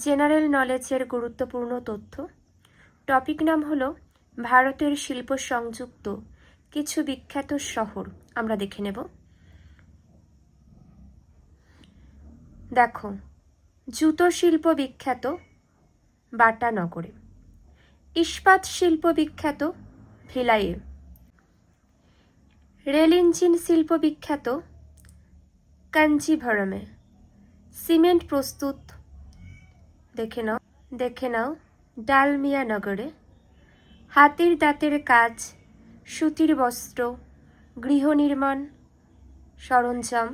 General নলেজের গুরুত্বপূর্ণ তথ্য। টপিক নাম হলো ভারতের শিল্প সংযুক্ত কিছু বিখ্যাত শহর। আমরা দেখে নেব। দেখো, জুতো শিল্প বিখ্যাত বাটানগরে, ইস্পাত শিল্প বিখ্যাত ভিলাইয়ে, রেল ইঞ্জিন শিল্প বিখ্যাত কাঞ্চিভরমে, সিমেন্ট প্রস্তুত দেখে নাও ডালমিয়া নগরে, হাতির দাঁতের কাজ, সুতির বস্ত্র, গৃহ নির্মাণ সরঞ্জাম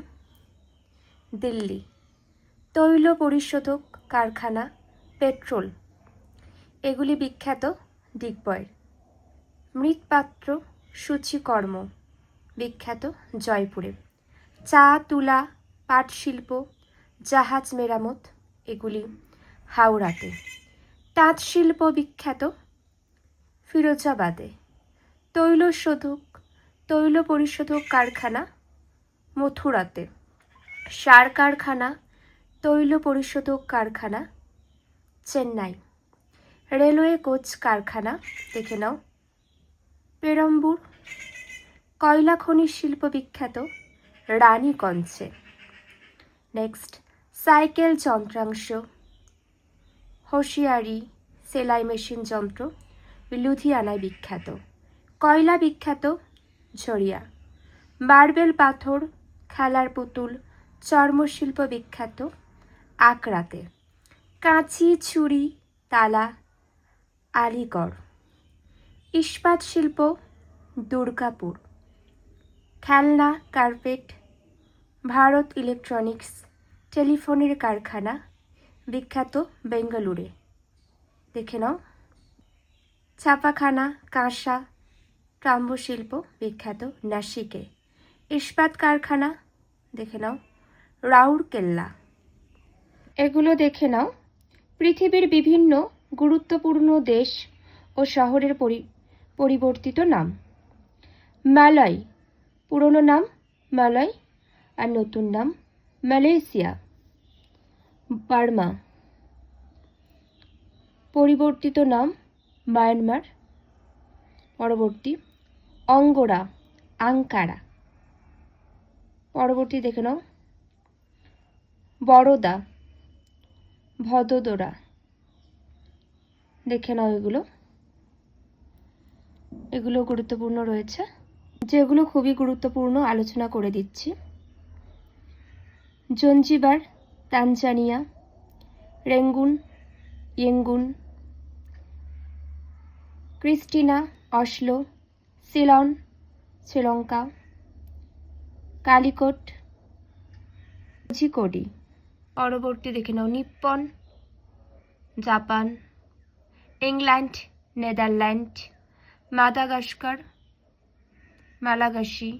দিল্লি, তৈল পরিশোধক কারখানা, পেট্রোল এগুলি বিখ্যাত দিগ্বয়, মৃৎপাত্র সূচিকর্ম বিখ্যাত জয়পুরে, চা তুলা পাট শিল্প জাহাজ মেরামত এগুলি হাওড়াতে, তাঁত শিল্প বিখ্যাত ফিরোজাবাদে, তৈল পরিশোধক কারখানা মথুরাতে, সার কারখানা তৈল পরিশোধক কারখানা চেন্নাই, রেলওয়ে কোচ কারখানা দেখে নাও পেরম্বুর, কয়লা খনি শিল্প বিখ্যাত রানীগঞ্জে। নেক্সট, সাইকেল যন্ত্রাংশ, হোশিয়ারি সেলাই মেশিন যন্ত্র লুধিয়ানায় বিখ্যাত, কয়লা বিখ্যাত ঝরিয়া, মার্বেল পাথর খেলার পুতুল চর্মশিল্প বিখ্যাত আকরাতে, কাঁচি ছুরি তালা আলিগড়, ইস্পাত শিল্প দুর্গাপুর, খেলনা কার্পেট ভারত ইলেকট্রনিক্স, টেলিফোনের কারখানা বিখ্যাত বেঙ্গালুরে দেখে নাও, ছাপাখানা কাঁসা তাম্রশিল্প বিখ্যাত নাসিকে, ইস্পাত কারখানা দেখে নাও রাউরকেল্লা। এগুলো দেখে নাও পৃথিবীর বিভিন্ন গুরুত্বপূর্ণ দেশ ও শহরের পরিবর্তিত নাম। মালয়, পুরনো নাম মালয় আর নতুন নাম মালয়েশিয়া। বার্মা, পরিবর্তিত নাম মায়ানমার। পরবর্তী অঙ্গোরা আঙ্কারা। পরবর্তী দেখে নাও বরোদা ভদোদরা দেখে নাও। এগুলো গুরুত্বপূর্ণ রয়েছে, যেগুলো খুবই গুরুত্বপূর্ণ আলোচনা করে দিচ্ছি। Zanzibar Tanzania, Rangoon Yangon, Christiania Oslo, Ceylon Sri Lanka, Calicut Kozhikode. পরবর্তী দেখে নাও Nippon Japan, England Netherland, Madagascar Malagasy,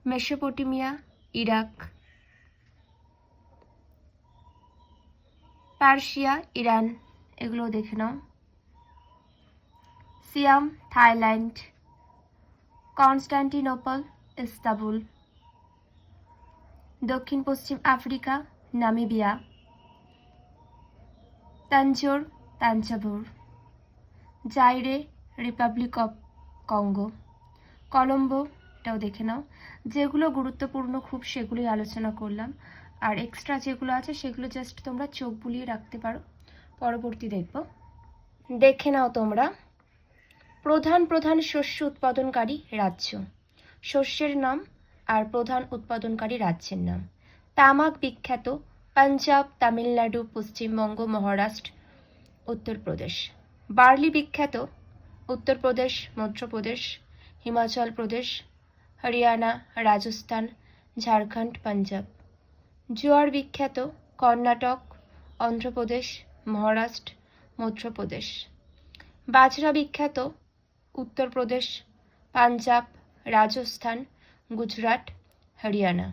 Mesopotamia Iraq, Persia Iran এগুলো দেখে নাও, সিয়াম থাইল্যান্ড, কনস্টান্টিনোপল ইস্তানবুল, দক্ষিণ পশ্চিম Africa Namibia, Thanjavur, Zaire republic of Congo, Colombo এটাও দেখে নাও। যেগুলো গুরুত্বপূর্ণ খুব সেগুলোই আলোচনা করলাম, আর এক্সট্রা যেগুলো আছে সেগুলো জাস্ট তোমরা চোখ বুলিয়ে রাখতে পারো। পরবর্তী দেখে নাও তোমরা প্রধান শস্য উৎপাদনকারী রাজ্য, শস্যের নাম আর প্রধান উৎপাদনকারী রাজ্যের নাম। তামাক বিখ্যাত পাঞ্জাব তামিলনাড়ু পশ্চিমবঙ্গ মহারাষ্ট্র উত্তরপ্রদেশ। বার্লি বিখ্যাত উত্তরপ্রদেশ মধ্যপ্রদেশ হিমাচল প্রদেশ হরিয়ানা রাজস্থান ঝাড়খণ্ড পাঞ্জাব। জোয়ার বিখ্যাত কর্ণাটক অন্ধ্রপ্রদেশ মহারাষ্ট্র মধ্যপ্রদেশ। বাজরা বিখ্যাত উত্তরপ্রদেশ পাঞ্জাব রাজস্থান গুজরাট হরিয়ানা।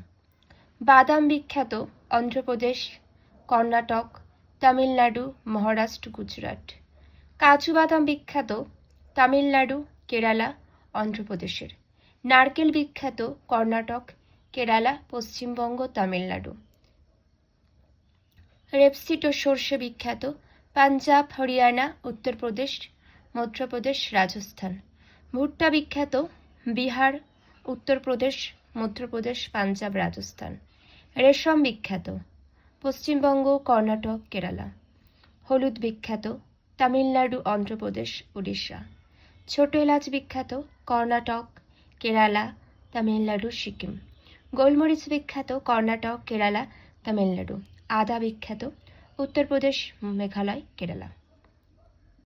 বাদাম বিখ্যাত অন্ধ্রপ্রদেশ কর্ণাটক তামিলনাড়ু মহারাষ্ট্র গুজরাট। কাজু বাদাম বিখ্যাত তামিলনাড়ু কেরালা অন্ধ্রপ্রদেশের। নারকেল বিখ্যাত কর্ণাটক কেরালা পশ্চিমবঙ্গ তামিলনাড়ু। রেপসিড ও সর্ষে বিখ্যাত পাঞ্জাব, হরিয়ানা, উত্তরপ্রদেশ, মধ্যপ্রদেশ, রাজস্থান। ভুট্টা বিখ্যাত বিহার, উত্তরপ্রদেশ, মধ্যপ্রদেশ, পাঞ্জাব, রাজস্থান। রেশম বিখ্যাত পশ্চিমবঙ্গ, কর্ণাটক, কেরালা। হলুদ বিখ্যাত তামিলনাড়ু, অন্ধ্রপ্রদেশ, উড়িষ্যা। ছোট এলাচ বিখ্যাত কর্ণাটক, কেরালা, তামিলনাড়ু, সিকিম। গোলমরিচ বিখ্যাত কর্ণাটক, কেরালা, তামিলনাড়ু। আদা বিখ্যাত উত্তরপ্রদেশ, মেঘালয়, কেরালা।